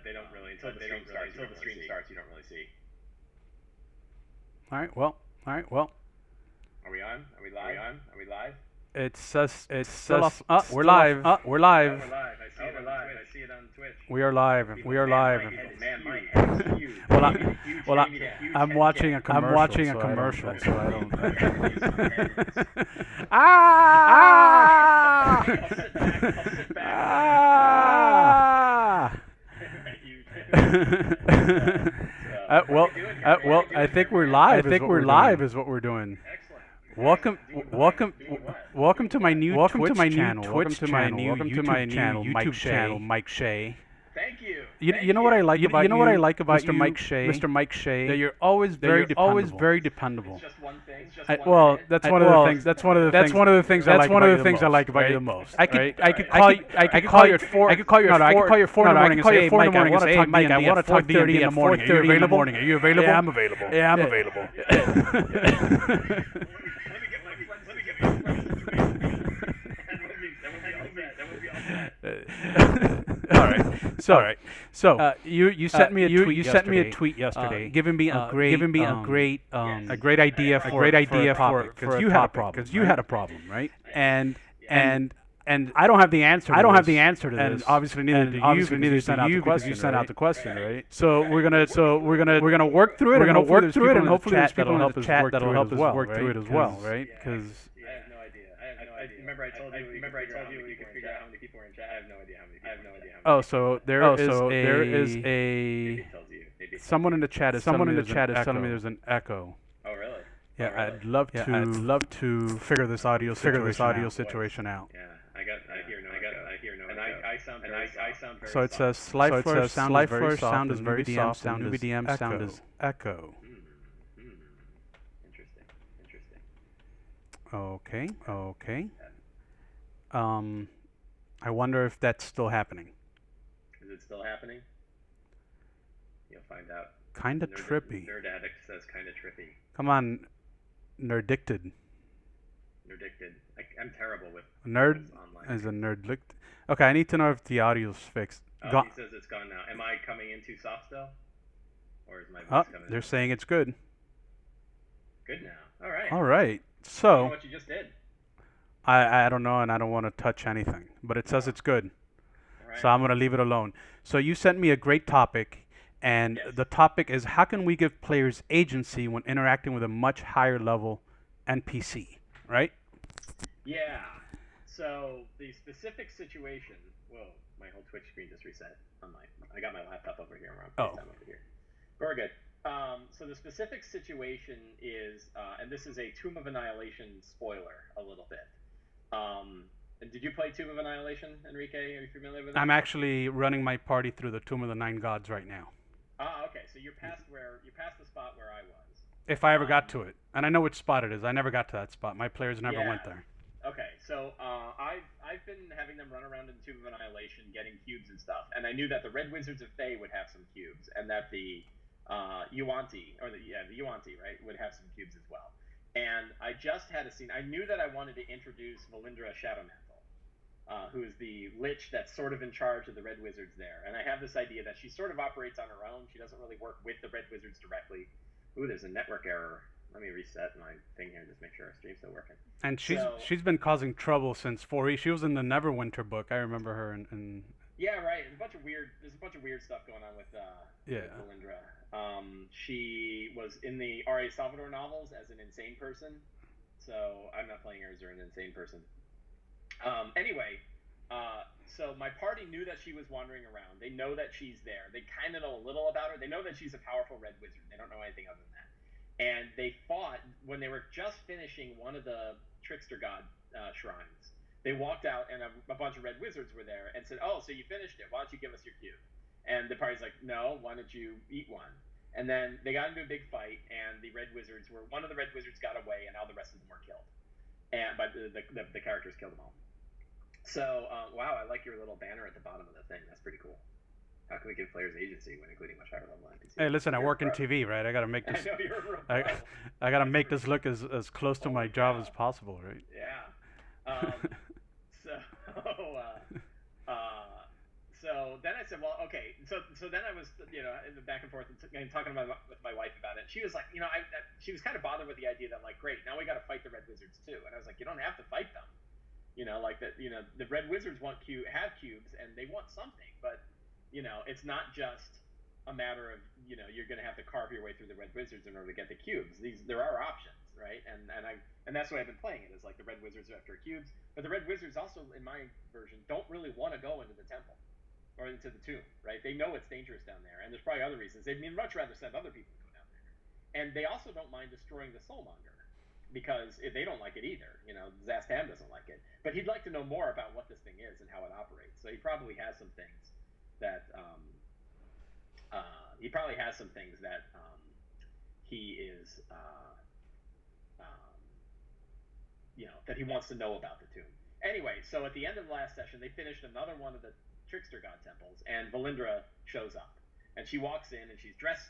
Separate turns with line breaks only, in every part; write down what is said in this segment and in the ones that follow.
they don't really until the stream starts. You don't really see.
All right. Well.
Are we on? Are we live?
It's still off. We're live. We're live.
Oh, we're live. I see it on Twitch.
We are live.
Man, my head is huge.
I'm watching a commercial. So I don't.
I'll sit back.
Well, I think we're live. Is what we're doing.
Excellent.
Welcome to my new Twitch channel. Welcome to my new YouTube channel, Mike Shea.
Thank you.
You know what I like about Mr. Mike Shea? That you're always very dependable.
It's just one thing.
That's one of the things I like about you the most. I could call you at 4 in the morning and say, Mike, I want to talk D&D in the morning. Are you available? Yeah, I'm available. All right. So you sent me a tweet yesterday, giving me a great idea for a topic because you had a problem, right? And I don't have the answer. To this. And obviously neither do you because you sent out the question, right? So we're gonna work through it. And hopefully there's people in the chat that'll help us work through it as well, right? Because
I have no idea. I remember I told you we could figure out how many people are in chat. I have no idea how many.
Oh, so there is someone in the chat is telling me there's an echo.
Oh, really?
Yeah, I'd love to figure this audio situation out.
Yeah, I hear no echo. And I sound very soft.
So it says Slifer sound is very soft. NewbieDM's sound is echo.
Interesting.
Okay. I wonder if that's still happening.
Is it still happening? You'll find out.
Kinda trippy.
Nerd Addict says kinda trippy.
Come on, Nerdicted.
I'm terrible with
Nerd
online.
is a nerdlict. Okay, I need to know if the audio's fixed.
He says it's gone now. Am I coming in too soft still? Or is my voice coming
they're
in?
saying it's good.
Good now. All right.
All right.
I don't
So
know what you just did.
I don't know, and I don't want to touch anything, but it says it's good.
All right.
So I'm going to leave it alone. So you sent me a great topic, and
Yes.
the topic is how can we give players agency when interacting with a much higher level NPC, right?
Yeah. So the specific situation. Whoa, my whole Twitch screen just reset. I got my laptop over here. We're on FaceTime over here. Very good. So the specific situation is, and this is a Tomb of Annihilation spoiler a little bit. And did you play Tomb of Annihilation, Enrique? Are you familiar with it?
I'm actually running my party through the Tomb of the Nine Gods right now.
Okay. So you're past the spot where I was.
If I ever got to it, and I know which spot it is. I never got to that spot. My players never went there.
Okay, so I've been having them run around in the Tomb of Annihilation, getting cubes and stuff, and I knew that the Red Wizards of Thay would have some cubes, and that the Yuanti, right, would have some cubes as well. And I just had a scene. I knew that I wanted to introduce Valindra Shadowmantle, who is the lich that's sort of in charge of the Red Wizards there. And I have this idea that she sort of operates on her own. She doesn't really work with the Red Wizards directly. Ooh, there's a network error. Let me reset my thing here and just make sure our stream's still working.
And she's been causing trouble since 4E. She was in the Neverwinter book. I remember her in
Yeah, right. There's a bunch of weird stuff going on with Valindra. She was in the R.A. Salvador novels as an insane person, so I'm not playing her as an insane person. Anyway, so my party knew that she was wandering around. They know that she's there. They kind of know a little about her. They know that she's a powerful red wizard. They don't know anything other than that. And they fought when they were just finishing one of the trickster god shrines. They walked out, and a bunch of red wizards were there and said, "Oh, so you finished it? Why don't you give us your cube?" And the party's like, "No, why don't you eat one?" And then they got into a big fight, and one of the red wizards got away, and all the rest of them were killed. But the characters killed them all. So, wow, I like your little banner at the bottom of the thing. That's pretty cool. How can we give players agency when including much higher level NPCs?
Hey, listen, I work in TV, right? I gotta make this.
I know you're a real
I gotta make this look as close to my job as possible, right?
Yeah. So then I said, well, okay. So then I was, in the back and forth and talking with my wife about it. And she was like, she was kind of bothered with the idea that, like, great, now we got to fight the Red Wizards too. And I was like, you don't have to fight them. Like that. The Red Wizards have cubes and they want something, but it's not just a matter of you're going to have to carve your way through the Red Wizards in order to get the cubes. There are options, right? And that's why I've been playing it. Is like the Red Wizards are after cubes, but the Red Wizards also, in my version, don't really want to go into the temple or into the tomb, right? They know it's dangerous down there, and there's probably other reasons. They'd much rather send other people to go down there, and they also don't mind destroying the Soulmonger because they don't like it either. Zastam doesn't like it, but he'd like to know more about what this thing is and how it operates. So he probably has some things that he is that he wants to know about the tomb. Anyway, so at the end of the last session, they finished another one of the Trickster God temples, and Valindra shows up, and she walks in, and she's dressed,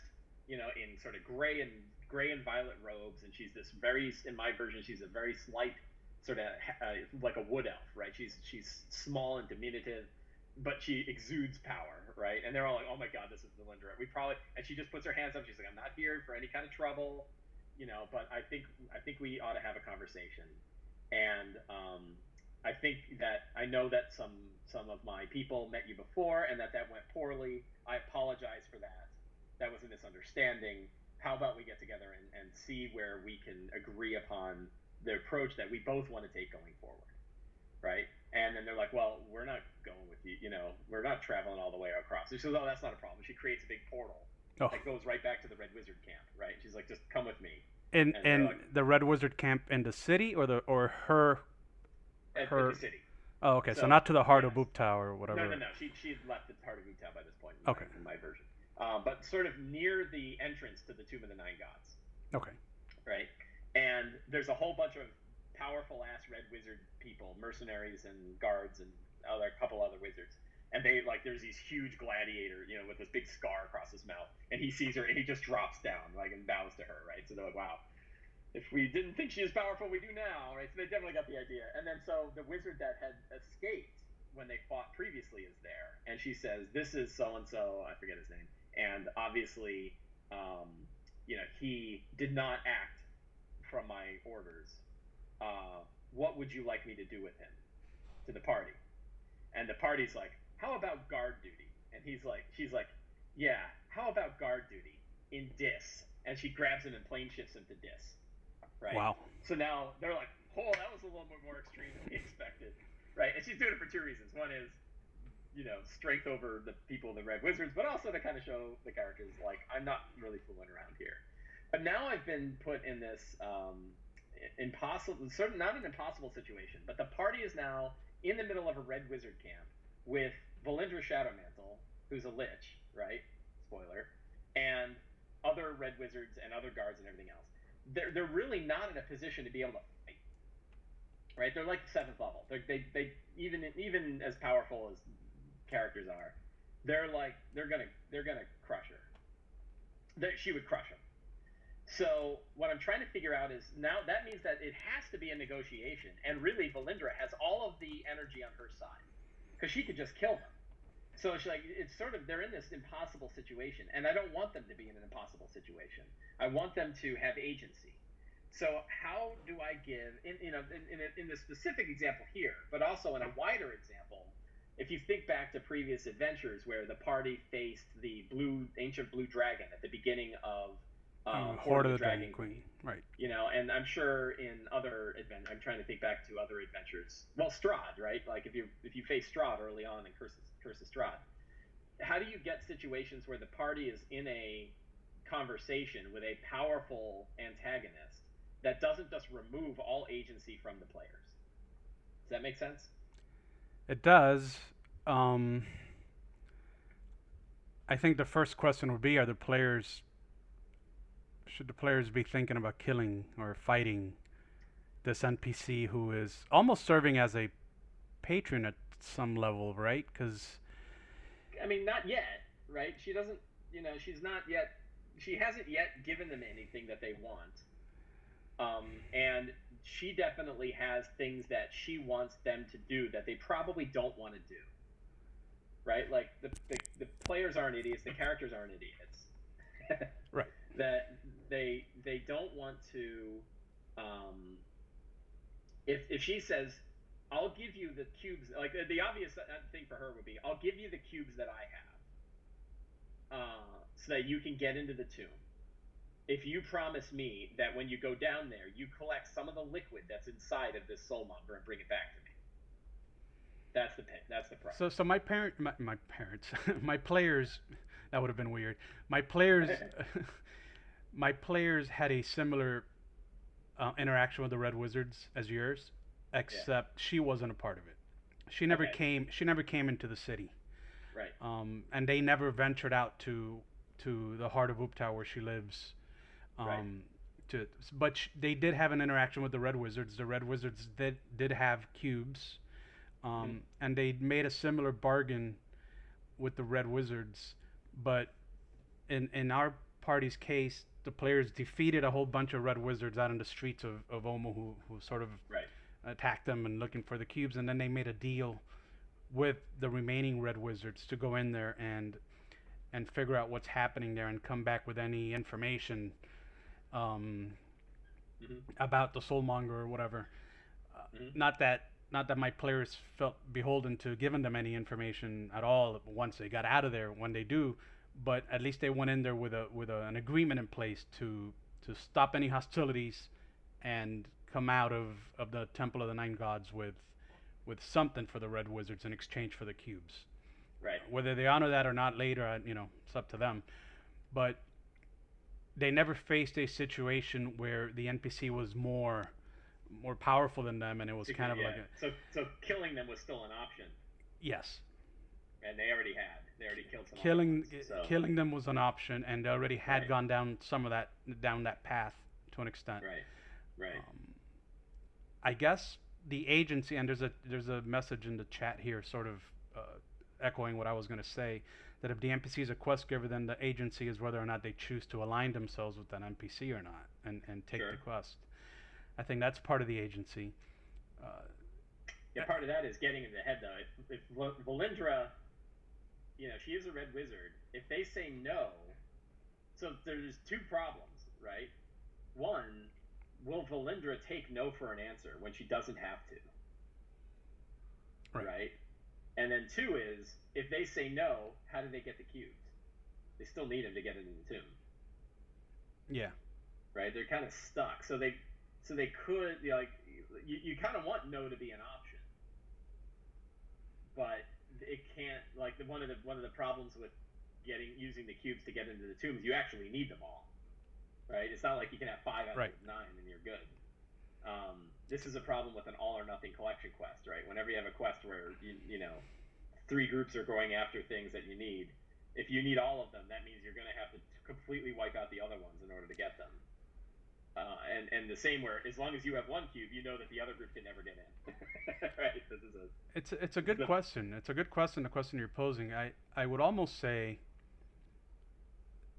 in sort of gray and violet robes, and she's this in my version, she's a very slight, sort of like a wood elf, right? She's small and diminutive, but she exudes power, right? And they're all like, "Oh my God, this is Valindra." And she just puts her hands up. She's like, "I'm not here for any kind of trouble, but I think we ought to have a conversation." And I think that I know that some of my people met you before, and that went poorly. I apologize for that. That was a misunderstanding. How about we get together and see where we can agree upon the approach that we both want to take going forward, right? And then they're like, "Well, we're not going with you. We're not traveling all the way across." She says, "Oh, that's not a problem." She creates a big portal that goes right back to the Red Wizard camp, right? She's like, "Just come with me."
And like, the Red Wizard camp in the city, or her
in the city.
Oh, okay. So not to the heart of Bukta or whatever.
No. She had left the heart of Bukta by this point. In my version, but sort of near the entrance to the Tomb of the Nine Gods.
Okay.
Right, and there's a whole bunch of powerful ass Red Wizard people, mercenaries and guards, and a couple other wizards. And there's these huge gladiator, with this big scar across his mouth, and he sees her and he just drops down, and bows to her, right? So they're like, "Wow, if we didn't think she was powerful, we do now," right? So they definitely got the idea. And then so the wizard that had escaped when they fought previously is there, and she says, "This is so and so, I forget his name, and obviously, he did not act from my orders. What would you like me to do with him?" To the party. And the party's like, "How about guard duty?" And she's like, "Yeah, how about guard duty in Dis?" And she grabs him and plane shifts him to Dis. Right?
Wow.
So now they're like, "Oh, that was a little bit more extreme than we expected." Right? And she's doing it for two reasons. One is, strength over the people in the Red Wizards, but also to kind of show the characters, like, I'm not really fooling around here. But now I've been put in this not an impossible situation, but the party is now in the middle of a Red Wizard camp with Valindra Shadowmantle, who's a lich, right? Spoiler. And other Red Wizards and other guards and everything else. They're really not in a position to be able to fight, right? They're like 7th level. They even as powerful as characters are, they're gonna crush her. She would crush them. So what I'm trying to figure out is, now that means that it has to be a negotiation, and really Valindra has all of the energy on her side because she could just kill them. So it's sort of, they're in this impossible situation, and I don't want them to be in an impossible situation. I want them to have agency. So how do I give in the specific example here, but also in a wider example, if you think back to previous adventures where the party faced the ancient blue dragon at the beginning of
Horde of the Dragon Queen, right?
And I'm sure in other I'm trying to think back to other adventures. Well, Strahd, right? Like if you face Strahd early on in Curse of Strahd, how do you get situations where the party is in a conversation with a powerful antagonist that doesn't just remove all agency from the players? Does that make sense?
It does. I think the first question would be: should the players be thinking about killing or fighting this NPC who is almost serving as a patron at some level, right? Because
not yet, right? She doesn't, she's not yet. She hasn't yet given them anything that they want, and she definitely has things that she wants them to do that they probably don't want to do, right? Like the players aren't idiots, the characters aren't idiots.
Right.
That they don't want to. If she says, "I'll give you the cubes," like the obvious thing for her would be, "I'll give you the cubes that I have, so that you can get into the tomb. If you promise me that when you go down there, you collect some of the liquid that's inside of this soulmonger and bring it back to me." That's the pit. That's the price.
So my parents, my players, that would have been weird. My players, my players had a similar interaction with the Red Wizards as yours, except she wasn't a part of it. She never came. She never came into the city.
Right.
And they never ventured out to the heart of Uptow where she lives. But they did have an interaction with the Red Wizards. The Red Wizards did have cubes. And they made a similar bargain with the Red Wizards, but in our party's case, the players defeated a whole bunch of Red Wizards out in the streets of Omo who sort of attacked them and looking for the cubes, and then they made a deal with the remaining Red Wizards to go in there and figure out what's happening there and come back with any information about the Soulmonger or whatever. Not that my players felt beholden to giving them any information at all once they got out of there, when they do, but at least they went in there with an agreement in place to stop any hostilities and come out of the Temple of the Nine Gods with something for the Red Wizards in exchange for the cubes.
Right.
Whether they honor that or not later, it's up to them. But they never faced a situation where the NPC was more powerful than them, and it was kind of like
so killing them was still an option.
Yes.
And they already killed some.
Killing them was an option, and they already had gone down that path to an extent.
Right.
I guess the agency, and there's a message in the chat here, sort of echoing what I was going to say, that if the NPC is a quest giver, then the agency is whether or not they choose to align themselves with that NPC or not, and take the quest. I think that's part of the agency.
Part of that is getting in the head, though. If Valindra, she is a Red Wizard. If they say no, so there's two problems, right? One, will Valindra take no for an answer when she doesn't have to? Right? And then two is, if they say no, how do they get the cubes? They still need them to get into the tomb. Yeah. Right? They're kind of stuck. So they could, you kind of want no to be an option, but it can't. Like one of the problems with using the cubes to get into the tombs, you actually need them all, right? It's not like you can have 5 out of 9 and you're good. This is a problem with an all or nothing collection quest, right? Whenever you have a quest where you 3 groups are going after things that you need, if you need all of them, that means you're going to have to completely wipe out the other ones in order to get them. And the same where, as long as you have 1 cube, you know that the other group can never get in. Right?
It's a good question. It's a good question, the question you're posing. I would almost say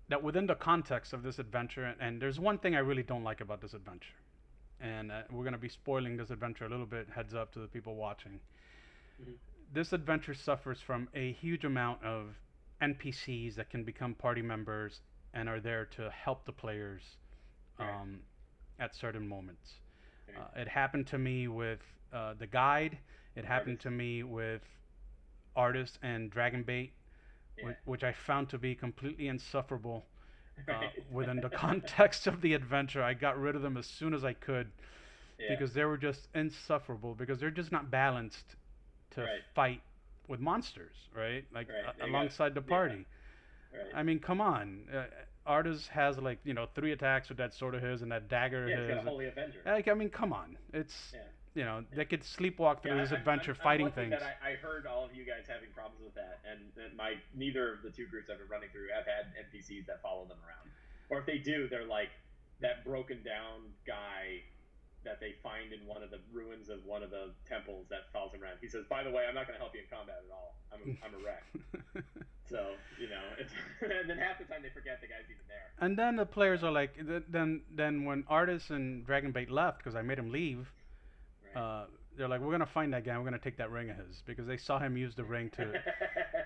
that within the context of this adventure, and there's one thing I really don't like about this adventure, and we're going to be spoiling this adventure a little bit, heads up to the people watching. Mm-hmm. This adventure suffers from a huge amount of NPCs that can become party members and are there to help the players at certain moments. It happened to me with the guide. It happened to me with Artist and Dragonbait, which I found to be completely insufferable within the context of the adventure. I got rid of them as soon as I could because they were just insufferable, because they're just not balanced to fight with monsters, right? Like alongside the party. I mean, come on. Artist has 3 attacks with that sword of his and that dagger of his.
It's got a Holy Avenger.
I mean, come on. It's they could sleepwalk through this adventure fighting things.
That I heard all of you guys having problems with that, and neither of the 2 groups I've been running through have had NPCs that follow them around, or if they do, they're like that broken down guy that they find in one of the ruins of one of the temples that follows him around. He says, "By the way, I'm not going to help you in combat at all. I'm a wreck." So, and then half the time they forget the guy's even there.
And then the players are like, then when Artist and Dragonbait left, because I made him leave, they're like, we're gonna find that guy. We're gonna take that ring of his because they saw him use the ring to.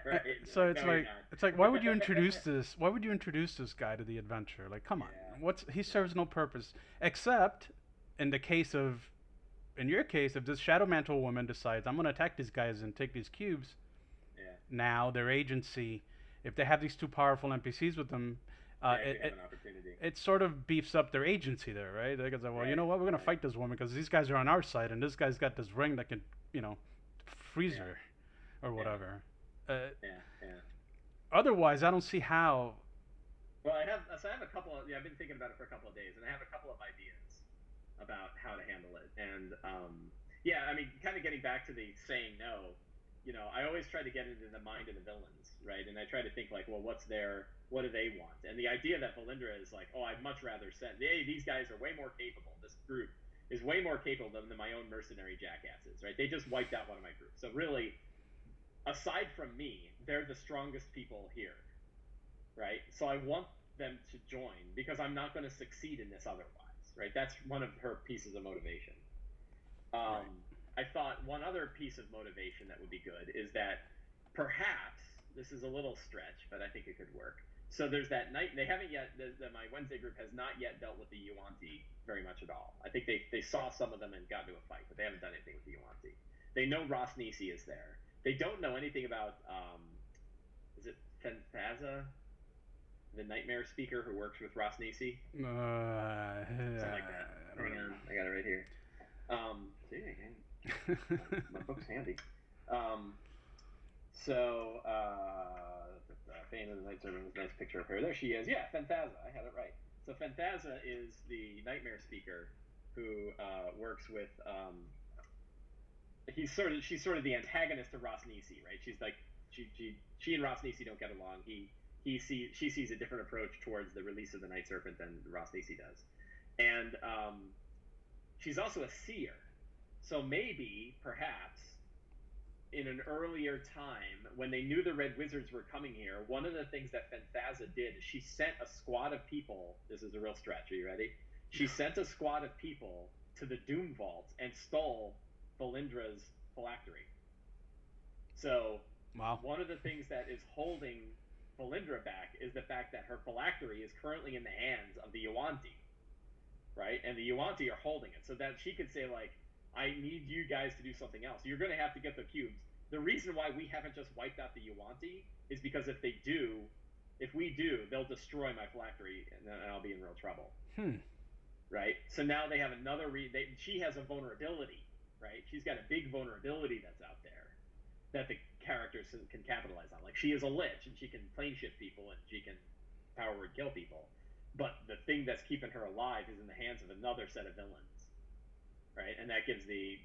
Right.
So it's like, why would you introduce this? Why would you introduce this guy to the adventure? Like, come on, he serves no purpose except in the case of, in your case, if this Shadow Mantle woman decides I'm gonna attack these guys and take these cubes.
Yeah.
Now their agency, if they have these two powerful NPCs with them. It sort of beefs up their agency there, right? They go, well, you know what? We're going to fight this woman because these guys are on our side, and this guy's got this ring that can, freeze her or whatever. Otherwise, I don't see how.
Well, I have a couple of, I've been thinking about it for a couple of days, and I have a couple of ideas about how to handle it. And, I mean, kind of getting back to the saying no, I always try to get into the mind of the villains, right? And I try to think like, well, what do they want? And the idea that Valindra is like, oh, I'd much rather send, these guys are way more capable. This group is way more capable than my own mercenary jackasses, right? They just wiped out one of my groups. So really, aside from me, they're the strongest people here, right? So I want them to join because I'm not going to succeed in this otherwise, right? That's one of her pieces of motivation.
Right.
I thought one other piece of motivation that would be good is that perhaps, this is a little stretch, but I think it could work. So there's that night, they haven't yet, my Wednesday group has not yet dealt with the Yuan-Ti very much at all. I think they saw some of them and got into a fight, but they haven't done anything with the Yuan-Ti. They know Ross Nisi is there. They don't know anything about, is it Fenthaza? The nightmare speaker who works with Ross Nisi? Something like that. Hang on, I got it right here. My book's handy. Bane of the Night Servant was a nice picture of her. There she is. Yeah, Fenthaza. I had it right. So Fenthaza is the nightmare speaker who works with. She's sort of the antagonist to Ross Nisi, right? She's like she and Ross Nisi don't get along. She sees a different approach towards the release of the Night Serpent than Ross Nisi does, and she's also a seer. So maybe, perhaps, in an earlier time, when they knew the Red Wizards were coming here, one of the things that Fenthaza did is she sent a squad of people. This is a real stretch. Are you ready? She sent a squad of people to the Doom Vaults and stole Valindra's phylactery. So, one of the things that is holding Valindra back is the fact that her phylactery is currently in the hands of the Yuan-Ti, right? And the Yuan-Ti are holding it, so that she could say, like, I need you guys to do something else. You're going to have to get the cubes. The reason why we haven't just wiped out the Yuan-Ti is because if we do, they'll destroy my phylactery, and then I'll be in real trouble. Right? So now they have another she has a vulnerability, right? She's got a big vulnerability that's out there that the characters can capitalize on. Like, she is a lich, and she can plane shift people, and she can power word kill people. But the thing that's keeping her alive is in the hands of another set of villains. Right, and that gives the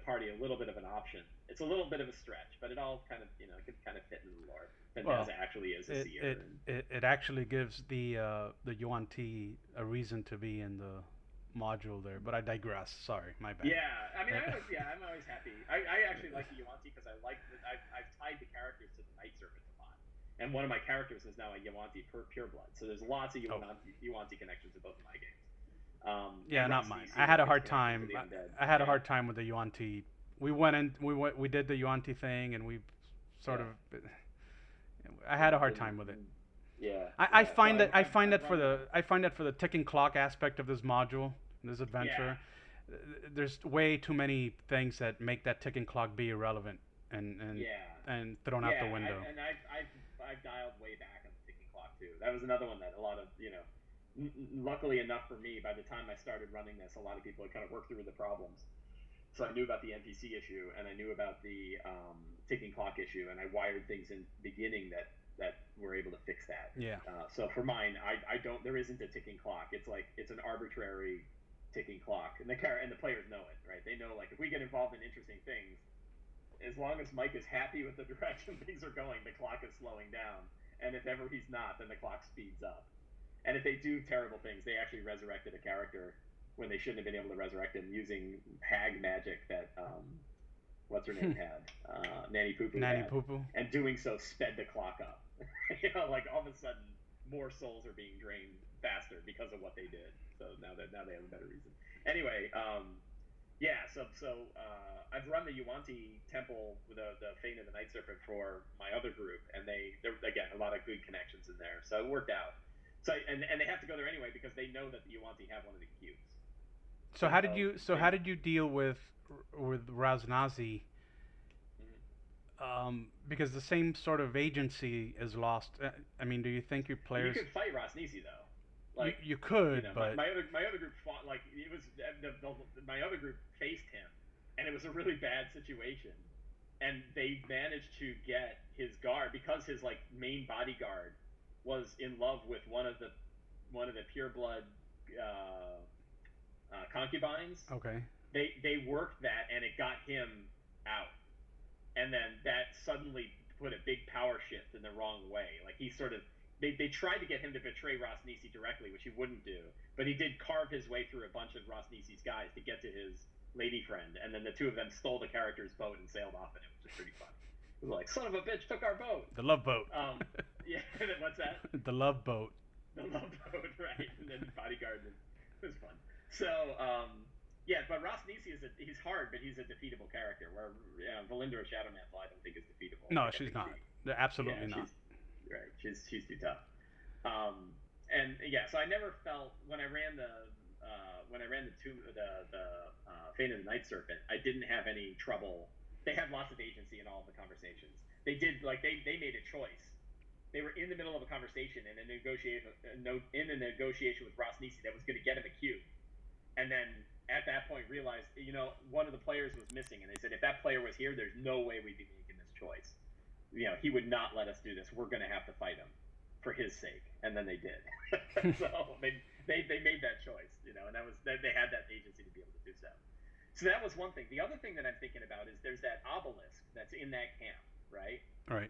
party a little bit of an option. It's a little bit of a stretch, but it all kind of could kind of fit into the lore. Fenthaza actually is a seer.
It actually gives the Yuan-Ti a reason to be in the module there, but I digress. Sorry, my bad.
Yeah, I mean, I'm always happy. I actually like the Yuan-Ti because I like that I've tied the characters to the Night Serpent a lot, and one of my characters is now a Yuan-Ti pureblood. So there's lots of Yuan-Ti connections in both of my games.
Not mine. I had a hard time. I had a hard time with the Yuan-Ti. We did the Yuan-Ti thing, and we sort of. I had a hard time with it.
Yeah.
I find that for the ticking clock aspect of this module, this adventure, there's way too many things that make that ticking clock be irrelevant and thrown out the window.
I've dialed way back on the ticking clock too. That was another one that a lot of luckily enough for me, by the time I started running this, a lot of people had kind of worked through the problems. So I knew about the NPC issue, and I knew about the ticking clock issue, and I wired things in the beginning that were able to fix that.
Yeah.
So for mine, there isn't a ticking clock. It's like, it's an arbitrary ticking clock, and the players know it, right? They know, like, if we get involved in interesting things, as long as Mike is happy with the direction things are going, the clock is slowing down, and if ever he's not, then the clock speeds up. And if they do terrible things, they actually resurrected a character when they shouldn't have been able to resurrect him using hag magic that what's her name had, Nanny Poo Poo. And doing so sped the clock up. Like, all of a sudden, more souls are being drained faster because of what they did. So now they have a better reason. Anyway, Yeah, I've run the Yuan-Ti Temple, the Fane of the Night Serpent for my other group, and they're again a lot of good connections in there, so it worked out. So and they have to go there anyway because they know that the Yuan-Ti have one of the cubes.
So how did you deal with Raznazi? Because the same sort of agency is lost. I mean, do you think your players?
You could fight Rosnisi though.
Like you could, but
my other group fought like it was my other group faced him, and it was a really bad situation, and they managed to get his guard because his like main bodyguard was in love with one of the pureblood concubines.
Okay.
They worked that, and it got him out, and then that suddenly put a big power shift in the wrong way. Like he sort of they tried to get him to betray Rosnisi directly, which he wouldn't do, but he did carve his way through a bunch of Rosnisi's guys to get to his lady friend, and then the two of them stole the character's boat and sailed off in it, which is pretty funny. It was like, son of a bitch took our boat.
The love boat.
Yeah, what's that?
The love boat.
The love boat, right? And then bodyguard. It was fun. So, yeah, but Rosnisi he's hard, but he's a defeatable character. Where Valindra Shadowmantle, I don't think is defeatable.
No, she's not. They're absolutely not.
Right, she's too tough. And yeah, so I never felt when I ran the Fane of the Night Serpent, I didn't have any trouble. They had lots of agency in all of the conversations. They did they made a choice. They were in the middle of a conversation in a negotiation with Rosnisi that was going to get him a cube, and then at that point realized one of the players was missing, and they said if that player was here, there's no way we'd be making this choice. He would not let us do this. We're going to have to fight him for his sake, and then they did. So they made that choice, and that was they had that agency to be able to do so. So that was one thing. The other thing that I'm thinking about is there's that obelisk that's in that camp, right?
Right.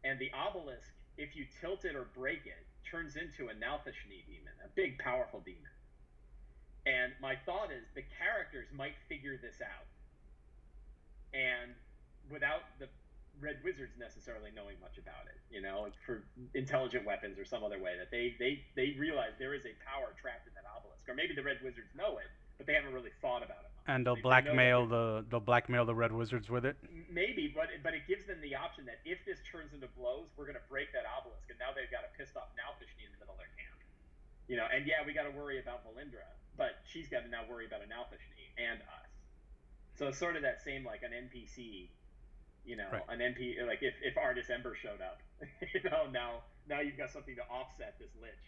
And the obelisk, if you tilt it or break it, turns into a Nalthashni demon, a big, powerful demon. And my thought is the characters might figure this out, and without the Red Wizards necessarily knowing much about it, for intelligent weapons or some other way, that they realize there is a power trapped in that obelisk, or maybe the Red Wizards know it, but they haven't really thought about it much.
And they'll blackmail the Red Wizards with it.
Maybe, but it gives them the option that if this turns into blows, we're going to break that obelisk, and now they've got a pissed off Nalthashni in the middle of their camp, And yeah, we got to worry about Valindra, but she's got to now worry about a Nalthashni and us. So it's sort of that same like an NPC.
Right.
An NP like if Artis Ember showed up, now you've got something to offset this lich,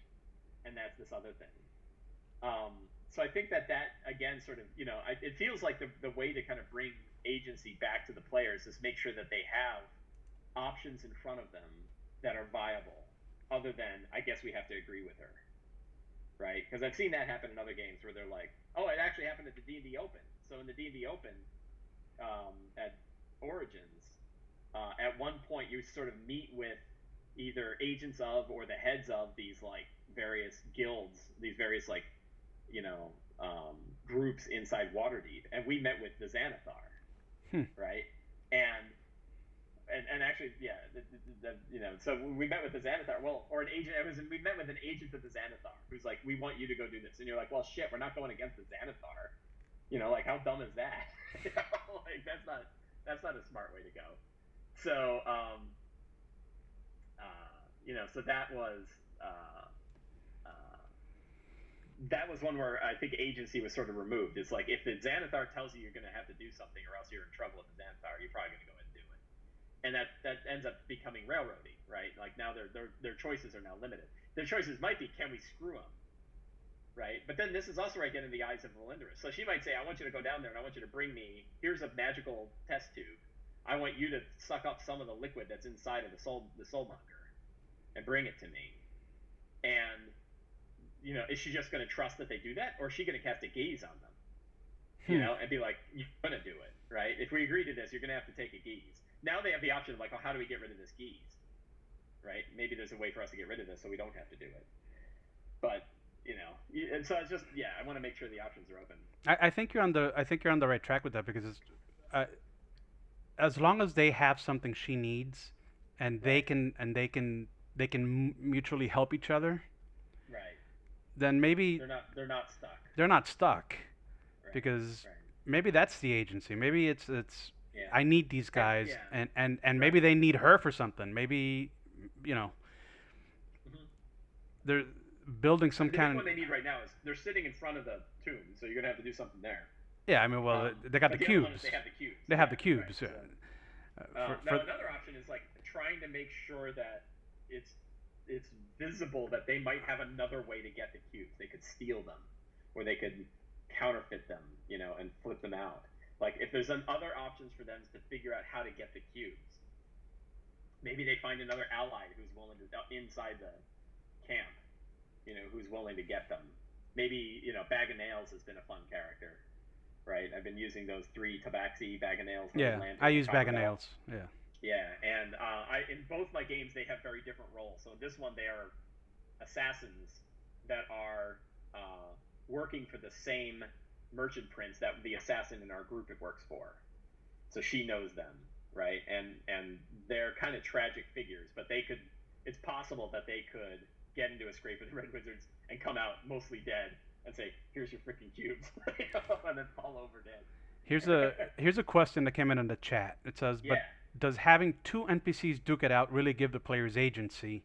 and that's this other thing. So I think that again sort of it feels like the way to kind of bring agency back to the players is make sure that they have options in front of them that are viable, other than I guess we have to agree with her, right? Because I've seen that happen in other games where they're like, oh, it actually happened at the D&D Open. So in the D&D Open, at Origins. At one point, you sort of meet with either agents of or the heads of these like various guilds, these various like groups inside Waterdeep, and we met with the Xanathar, right? And actually, yeah, so we met with the Xanathar. Well, or an agent. We met with an agent of the Xanathar who's like, we want you to go do this, and you're like, well, shit, we're not going against the Xanathar. Like how dumb is that? Like that's not a smart way to go. So, so that was one where I think agency was sort of removed. It's like if the Xanathar tells you you're going to have to do something, or else you're in trouble with the Xanathar, you're probably going to go ahead and do it. And that ends up becoming railroady, right? Like now their choices are now limited. Their choices might be, can we screw them, right? But then this is also right getting in the eyes of Valindra. So she might say, I want you to go down there and I want you to bring me. Here's a magical test tube. I want you to suck up some of the liquid that's inside of the soulmonger and bring it to me. And, is she just going to trust that they do that? Or is she going to cast a gaze on them? And be like, you're going to do it, right? If we agree to this, you're going to have to take a gaze. Now they have the option of like, oh, how do we get rid of this gaze? Right? Maybe there's a way for us to get rid of this so we don't have to do it. But, and so it's just, yeah, I want to make sure the options are open.
I think you're on the right track with that, because it's, as long as they have something she needs, and they can mutually help each other,
right?
Then maybe
they're not stuck.
They're not stuck,
right.
because maybe that's the agency. Maybe it's
Yeah.
I need these guys,
yeah.
and maybe they need her for something. Maybe, you know, they're building some kind of.
What they need right now is they're sitting in front of the tomb, so you're gonna have to do something there.
Yeah, I mean, well, they got the cubes.
They have the cubes.
They have the cubes.
Right, so. Now another option is like trying to make sure that it's visible that they might have another way to get the cubes. They could steal them, or they could counterfeit them, and flip them out. Like if there's other options for them to figure out how to get the cubes. Maybe they find another ally who's willing to inside the camp, who's willing to get them. Maybe Bag of Nails has been a fun character, right? I've been using those 3 Tabaxi Bag of Nails.
Yeah, I use Bag of Nails. Yeah.
Yeah, and in both my games they have very different roles. So in this one they are assassins that are working for the same merchant prince that the assassin in our group it works for. So she knows them, right? And they're kind of tragic figures, but it's possible that they could get into a scrape with the Red Wizards and come out mostly dead and say, "Here's your freaking cubes," and then fall over dead.
Here's a question that came in the chat. It says, "But does having 2 NPCs duke it out really give the players agency?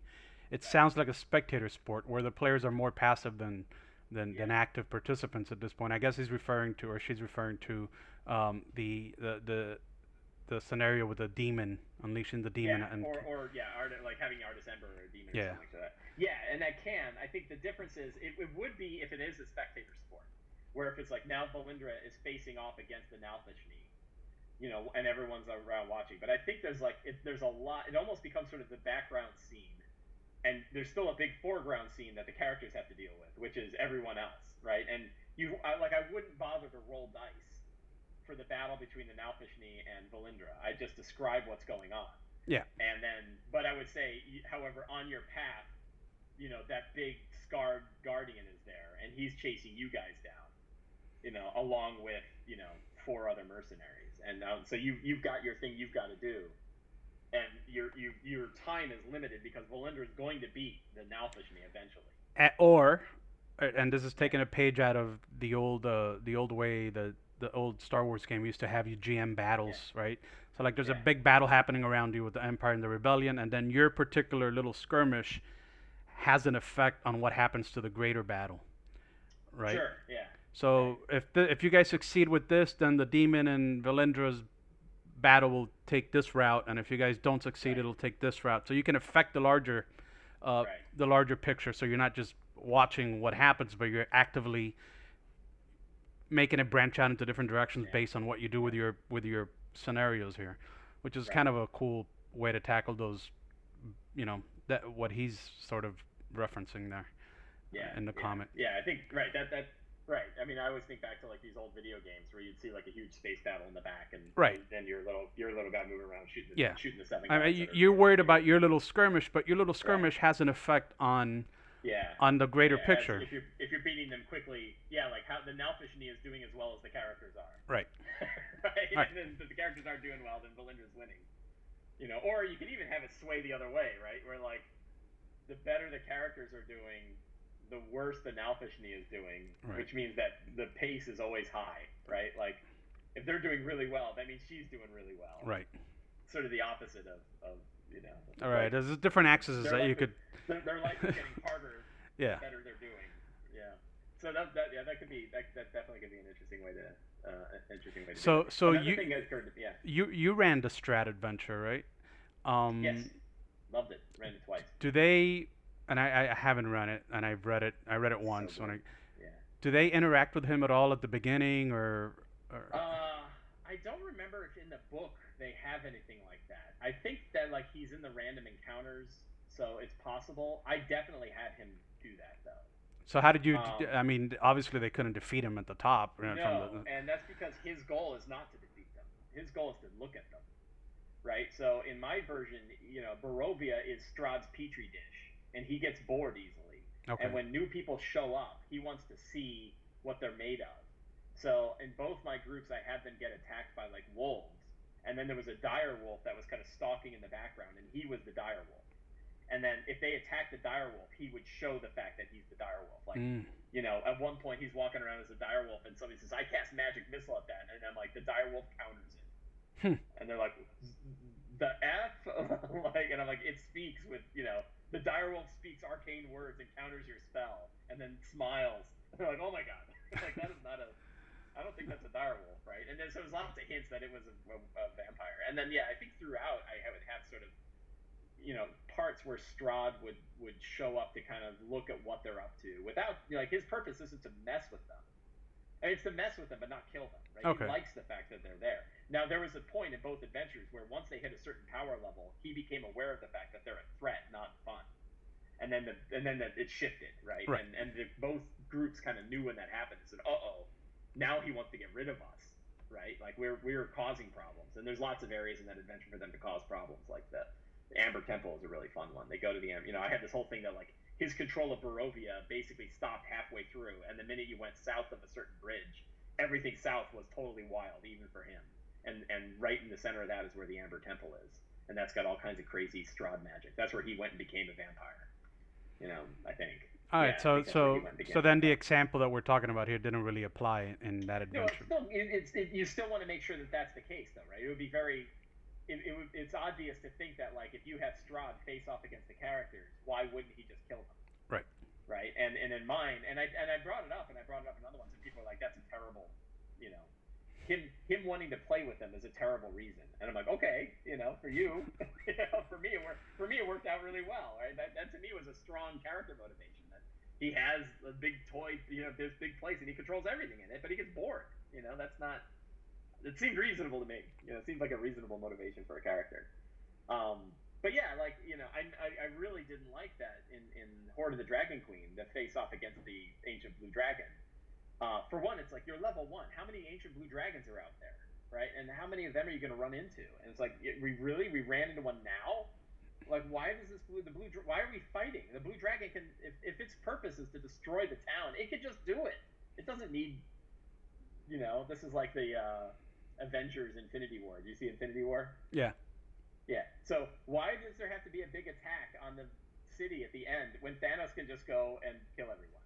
It sounds like a spectator sport where the players are more passive than active participants at this point." I guess she's referring to the scenario with the demon unleashing the demon.
Like having Artis Ember or a demon or something like that. Yeah, and I think the difference is it would be if it is a spectator sport, where if it's like now Valindra is facing off against the Nalfishni, and everyone's around watching. But I think there's a lot. It almost becomes sort of the background scene, and there's still a big foreground scene that the characters have to deal with, which is everyone else, right? And I wouldn't bother to roll dice for the battle between the Nalfishni and Valindra. I just describe what's going on.
Yeah.
And then, but I would say, however, on your path, that big scarred guardian is there, and he's chasing you guys down, along with 4 other mercenaries, and so you've got your thing you've got to do, and your time is limited because Valindra is going to beat the Nalfishni eventually.
And this is taking a page out of the old way the old Star Wars game used to have you GM battles, right? So like there's a big battle happening around you with the Empire and the Rebellion, and then your particular little skirmish has an effect on what happens to the greater battle, right?
Sure, yeah.
So if you guys succeed with this, then the demon and Valindra's battle will take this route, and if you guys don't succeed, it'll take this route. So you can affect the larger picture. So you're not just watching what happens, but you're actively making it branch out into different directions based on what you do with your scenarios here, which is kind of a cool way to tackle those, that what he's sort of referencing there. In the comment.
Yeah, I think that. Right. I mean, I always think back to like these old video games where you'd see like a huge space battle in the back, and then your little guy moving around shooting the 7 guys.
I mean, you're worried about your little skirmish, but your little skirmish has an effect on the greater picture.
If you're beating them quickly, like how the Nalfishni is doing as well as the characters are.
Right.
right. And then if the characters aren't doing well, then Valindra's winning. Or you can even have it sway the other way, right? Where like the better the characters are doing, the worse the Nalfishni is doing, which means that the pace is always high, right? Like, if they're doing really well, that means she's doing really well.
Right.
Sort of the opposite of
All right, there's different axes that you could.
Their life is getting harder. The better they're doing. Yeah. So that definitely could be an interesting way to.
So you ran the Strat adventure, right?
Yes. Loved it. Ran it twice.
Do they? And I haven't run it, and I've read it. I read it once. Do they interact with him at all at the beginning, or?
I don't remember if in the book they have anything like that. I think that like he's in the random encounters, so it's possible. I definitely had him do that though.
So how did you? I mean, obviously they couldn't defeat him at the top.
No, and that's because his goal is not to defeat them. His goal is to look at them, right? So in my version, Barovia is Strahd's petri dish. And he gets bored easily. Okay. And when new people show up, he wants to see what they're made of. So in both my groups, I had them get attacked by like wolves. And then there was a dire wolf that was kind of stalking in the background, and he was the dire wolf. And And then if they attack the direwolf, he would show the fact that he's the direwolf. Like, at one point he's walking around as a direwolf, and somebody says, "I cast magic missile at that," and I'm like, the direwolf counters it, and they're like, "The F?" And I'm like, it speaks with, the direwolf speaks arcane words and counters your spell, and then smiles. And they're like, "Oh my god!" Like, that is not a. I don't think that's a direwolf, right? And then so there's lots of hints that it was a vampire. And then I think throughout I would have sort of, parts where Strahd would show up to kind of look at what they're up to without, his purpose isn't to mess with them. It's to mess with them but not kill them, right? Okay. He likes the fact that they're there. Now, there was a point in both adventures where once they hit a certain power level, he became aware of the fact that they're a threat, not fun. And then it shifted, right? And both groups kind of knew when that happened and said, now he wants to get rid of us, right? Like, we're causing problems. And there's lots of areas in that adventure for them to cause problems, like the Amber Temple is a really fun one. They go to the Amber, I had this whole thing that, like, his control of Barovia basically stopped halfway through, and the minute you went south of a certain bridge, everything south was totally wild, even for him. And right in the center of that is where the Amber Temple is, and that's got all kinds of crazy Strahd magic. That's where he went and became a vampire, I think.
All right, so then the example that we're talking about here didn't really apply in that adventure.
No, you still want to make sure that that's the case, though, right? It would be very... It's obvious to think that, like, if you have Strahd face off against the characters, why wouldn't he just kill them? Right. And in mine, and I brought it up, and I brought it up in other ones, and people are like, "That's a terrible, him wanting to play with them is a terrible reason." And I'm like, okay, for you, for me it worked out really well, right? That to me was a strong character motivation. That he has a big toy, this big place, and he controls everything in it, but he gets bored. That's not. It seemed reasonable to me. It seemed like a reasonable motivation for a character. But yeah, like, I really didn't like that in Horde of the Dragon Queen, the face off against the Ancient Blue Dragon. For one, it's like, you're level 1. How many Ancient Blue Dragons are out there, right? And how many of them are you going to run into? And it's like, we ran into one now? Like, why does why are we fighting? The Blue Dragon can, if its purpose is to destroy the town, it can just do it. It doesn't need, this is like the Avengers Infinity War. Do you see Infinity War?
Yeah.
So why does there have to be a big attack on the city at the end when Thanos can just go and kill everyone,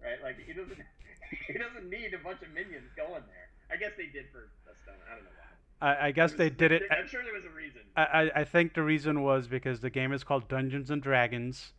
right? Like, he doesn't need a bunch of minions going there. I guess they did for a stone. I don't know why.
I guess they did it.
I'm sure there was a reason.
I think the reason was because the game is called Dungeons and Dragons,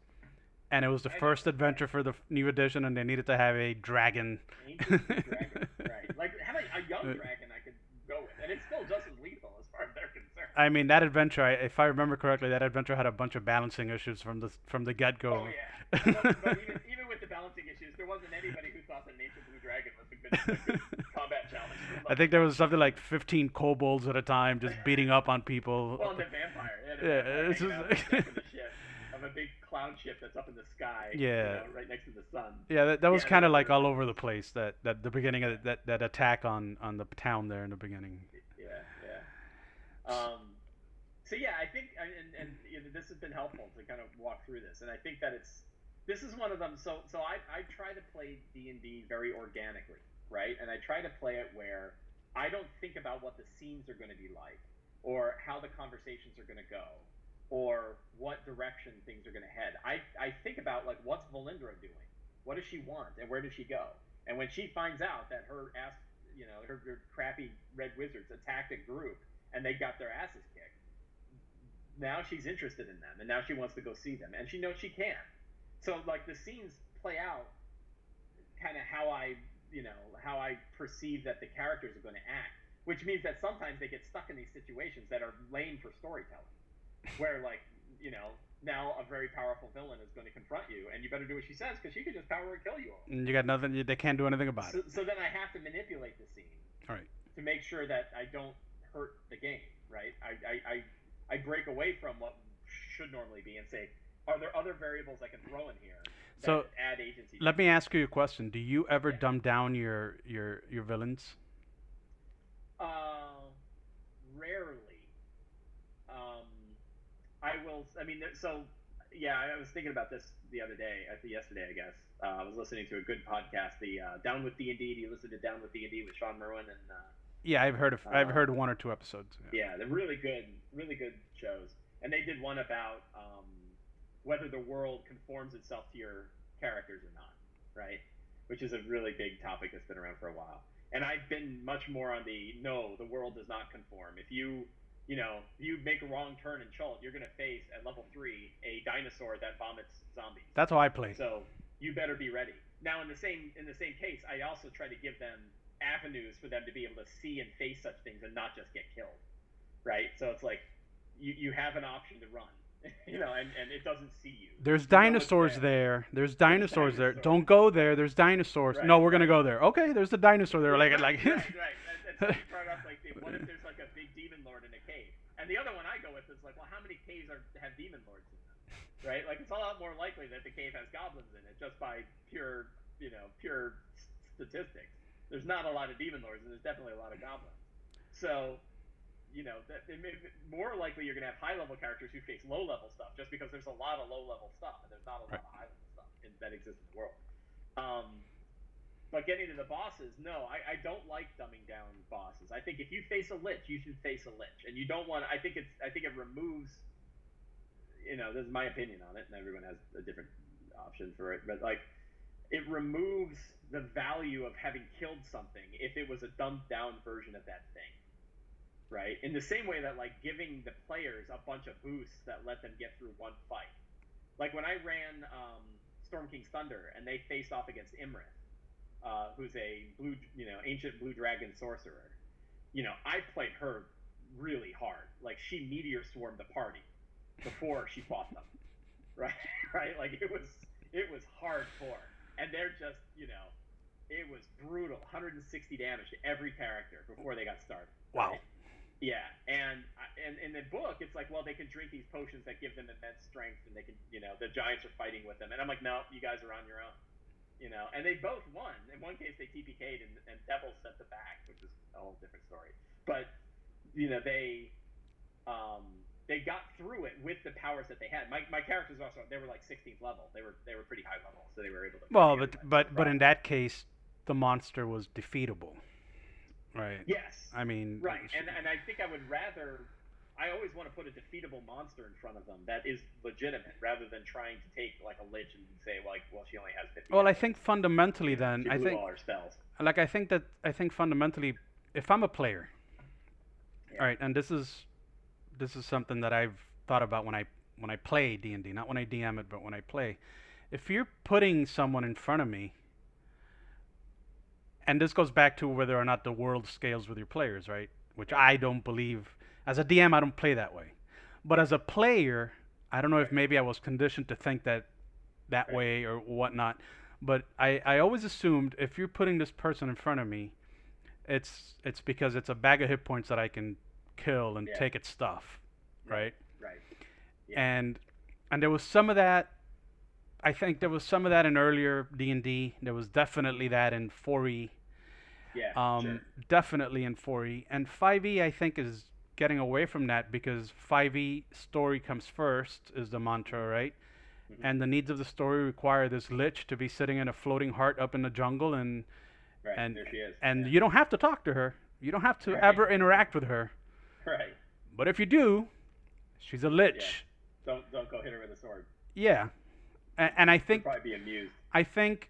and it was the first adventure for the new edition, and they needed to have a dragon.
Ancient dragon, right? Like, how about a young dragon I could go with, and it's still just as lethal as far as they're concerned.
I mean, that adventure, if I remember correctly, that adventure had a bunch of balancing issues from the get-go.
Oh yeah, but even with the balancing issues, there wasn't anybody who thought that Ancient Blue Dragon was a good combat challenge.
I think there was something like 15 kobolds at a time just beating up on people.
Well, and the vampire. It's just like the ship of a big cloud ship that's up in the sky.
Yeah.
Right next to the sun.
Yeah, that was kind of like all over the place. That the beginning of that attack on the town there in the beginning.
Yeah. So yeah, I think, and this has been helpful to kind of walk through this, and I think that this is one of them. So I try to play D&D very organically, right? And I try to play it where I don't think about what the scenes are going to be like, or how the conversations are going to go, or what direction things are going to head. I think about, like, what's Valindra doing? What does she want, and where does she go? And when she finds out that her crappy red wizards attacked a group and they got their asses kicked, now she's interested in them, and now she wants to go see them, and she knows she can. So, like, the scenes play out kind of how I perceive that the characters are going to act, which means that sometimes they get stuck in these situations that are lame for storytelling, where, like, now a very powerful villain is going to confront you, and you better do what she says, because she could just power and kill you all.
And you got nothing. They can't do anything about it.
So then I have to manipulate the scene,
right,
to make sure that I don't hurt the game, right? I break away from what should normally be and say, are there other variables I can throw in here that add agency?
Let me ask you a question. Do you ever dumb down your villains?
Rarely. I will. I mean, so yeah, I was thinking about this yesterday, I guess. I was listening to a good podcast, the Down with D&D. Do you listen to Down with D&D with Sean Merwin and?
Yeah, I've heard 1 or 2 episodes.
Yeah, they're really good shows. And they did one about whether the world conforms itself to your characters or not, right? Which is a really big topic that's been around for a while. And I've been much more on the world does not conform. If you make a wrong turn in Chult, you're going to face at level 3 a dinosaur that vomits zombies.
That's how I play.
So you better be ready. Now, in the same case, I also try to give them avenues for them to be able to see and face such things and not just get killed, right? So it's like you have an option to run. And it doesn't see you.
There's dinosaurs there. There's dinosaurs there. Don't go there. There's dinosaurs. Right, no, we're gonna go there. Okay, there's a dinosaur there. Right.
Right. That's what you brought up. Like, what if there's like a big demon lord in a cave? And the other one I go with is like, well, how many caves have demon lords in them? Right? Like, it's a lot more likely that the cave has goblins in it just by pure statistics. There's not a lot of demon lords, and there's definitely a lot of goblins. So. That more likely you're going to have high-level characters who face low-level stuff, just because there's a lot of low-level stuff, and there's not a lot of high-level stuff that exists in the world. But getting to the bosses, no, I don't like dumbing down bosses. I think if you face a lich, you should face a lich, and you don't want. I think it removes. This is my opinion on it, and everyone has a different option for it, but like, it removes the value of having killed something if it was a dumbed-down version of that thing. Right? In the same way that, like, giving the players a bunch of boosts that let them get through one fight. Like, when I ran Storm King's Thunder, and they faced off against Imrith, who's a ancient blue dragon sorcerer, I played her really hard. Like, she meteor swarmed the party before she fought them. Right? Like, it was hardcore. And they're just, it was brutal. 160 damage to every character before they got started.
Wow.
Right? Yeah, and in the book, it's like, well, they can drink these potions that give them immense strength, and they can, the giants are fighting with them. And I'm like, no, you guys are on your own. And they both won. In one case, they TPK'd, and Devil sent them back, which is a whole different story. But, they got through it with the powers that they had. My characters also, they were like 16th level. They were pretty high level, so they were able to.
Well, but in that case, the monster was defeatable. Right.
Yes.
I mean.
Right, and I think I would rather. I always want to put a defeatable monster in front of them that is legitimate, rather than trying to take like a lich and say, well, she only has 50.
Well, I think fundamentally, then
she blew all her spells.
Like, I think fundamentally, if I'm a player, all right, and this is something that I've thought about when I play D&D, not when I DM it, but when I play. If you're putting someone in front of me. And this goes back to whether or not the world scales with your players, right? Which I don't believe. As a DM, I don't play that way. But as a player, I don't know if maybe I was conditioned to think that way or whatnot. But I always assumed if you're putting this person in front of me, it's because it's a bag of hit points that I can kill and take its stuff, right?
Right. Yeah.
And there was some of that. I think there was some of that in earlier D&D. There was definitely that in 4E.
Yeah, sure.
Definitely in 4E. And 5E, I think, is getting away from that because 5E story comes first, is the mantra, right? Mm-hmm. And the needs of the story require this lich to be sitting in a floating heart up in the jungle, and
there she is.
And you don't have to talk to her. You don't have to ever interact with her.
Right.
But if you do, she's a lich.
Yeah. Don't go hit her with a sword.
Yeah. And I think.
She'll probably be amused.
I think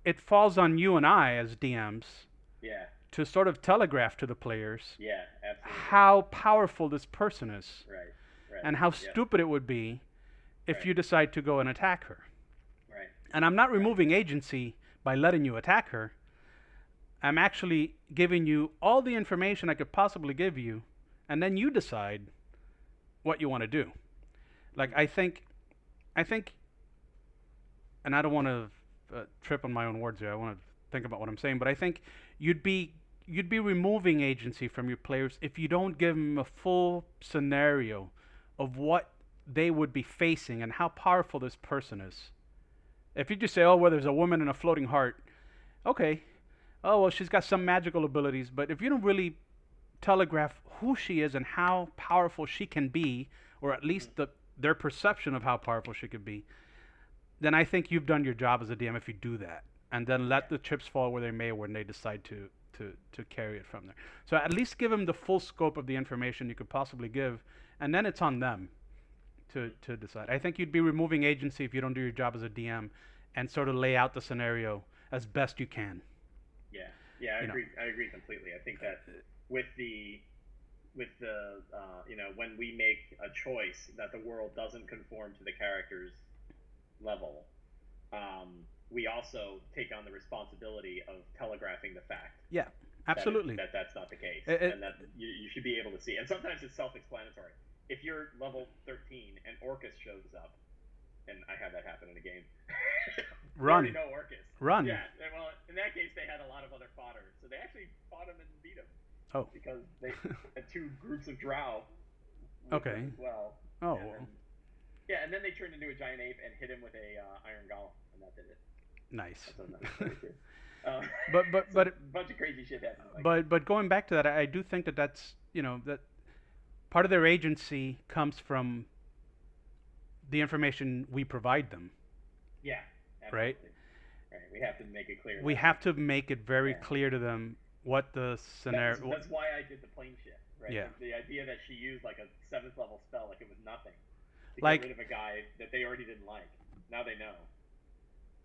it falls on you and I as DMs.
Yeah.
To sort of telegraph to the players.
Yeah, absolutely.
How powerful this person is.
Right.
And how stupid it would be if you decide to go and attack her.
Right.
And I'm not removing agency by letting you attack her. I'm actually giving you all the information I could possibly give you, and then you decide what you want to do. Like, I think, and I don't want to trip on my own words here. I want to think about what I'm saying, but I think you'd be removing agency from your players if you don't give them a full scenario of what they would be facing and how powerful this person is. If you just say, oh, well, there's a woman in a floating heart, okay. Oh, well, she's got some magical abilities, but if you don't really telegraph who she is and how powerful she can be, or at least their perception of how powerful she could be, then I think you've done your job as a DM if you do that. And then let the chips fall where they may when they decide to carry it from there. So at least give them the full scope of the information you could possibly give, and then it's on them to decide. I think you'd be removing agency if you don't do your job as a DM and sort of lay out the scenario as best you can.
Yeah, I agree completely. I think that with the when we make a choice that the world doesn't conform to the character's level, we also take on the responsibility of telegraphing the fact.
Yeah, absolutely.
That's not the case, and that you should be able to see. And sometimes it's self-explanatory. If you're level 13 and Orcus shows up, and I had that happen in a game.
Run.
You already know Orcus.
Run.
Yeah. Well, in that case, they had a lot of other fodder, so they actually fought him and beat him.
Oh.
Because they had two groups of drow.
Okay.
As well.
Oh.
And then they turned into a giant ape and hit him with a iron golem, and that did it.
Nice.
But a bunch of crazy shit happened.
But going back to that, I do think that's that part of their agency comes from the information we provide them.
Yeah. Absolutely.
Right.
We have to make it clear.
We have to make it very clear to them what the scenario.
That's why I did the plane shift. Right.
Yeah.
The idea that she used like a 7th level spell, like it was nothing, to
get
rid of a guy that they already didn't like. Now they know.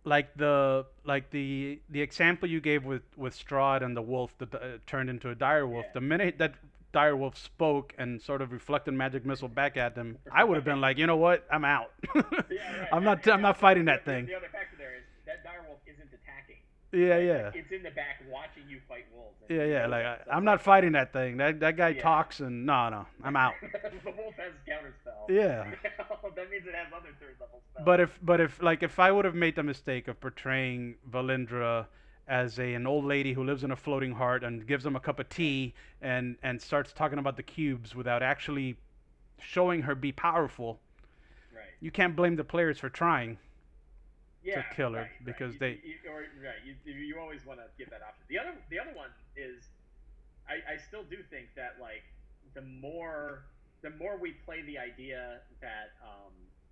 Like the example you gave with Strahd and the wolf that turned into a dire wolf. The minute that dire wolf spoke and sort of reflected magic missile back at them, I would have been like, you know what, I'm out. I'm not fighting that thing.
The other factor there is that dire wolf isn't attacking.
Yeah.
It's in the back watching you fight wolves.
Yeah. Like I'm not fighting that thing. That guy talks and no, I'm out.
The wolf has counterspell.
Yeah.
That means it has other 3rd level spells.
If I would have made the mistake of portraying Valindra as an old lady who lives in a floating heart and gives them a cup of tea and starts talking about the cubes without actually showing her be powerful, you can't blame the players for trying to kill her because
you always want to give that option. The other one is I still do think that like the more we play the idea that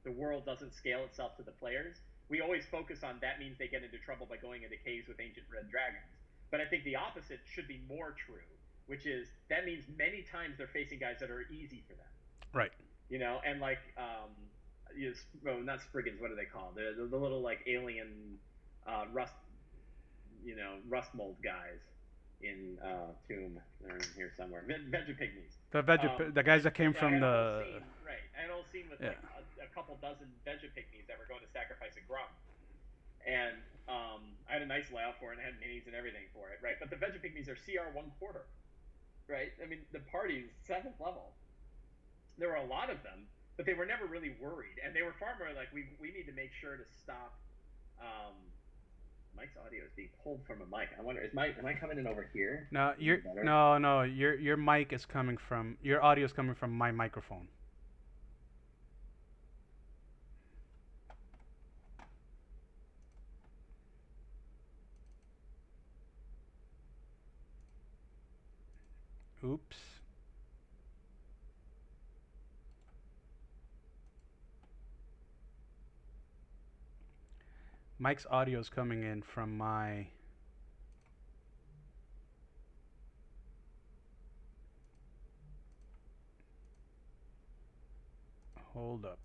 the world doesn't scale itself to the players, we always focus on that means they get into trouble by going into caves with ancient red dragons. But I think the opposite should be more true, which is that means many times they're facing guys that are easy for them.
Right.
And like not Spriggans, what do they call them? The little like alien rust mold guys in Tomb. They're in here somewhere. Vegapygmies.
The guys that came from the
I had a whole scene with like a couple dozen Vegapygmies that were going to sacrifice a Grum, and I had a nice layout for it, and I had minis and everything for it, right? But the Vegapygmies are CR 1/4, right? I mean, the party's 7th level. There were a lot of them, but they were never really worried, and they were far more like we need to make sure to stop. Mike's audio is being pulled from a mic. I wonder, am I coming in over here?
No, your mic is coming from your audio is coming from my microphone. Oops. Mike's audio is coming in from my... Hold up.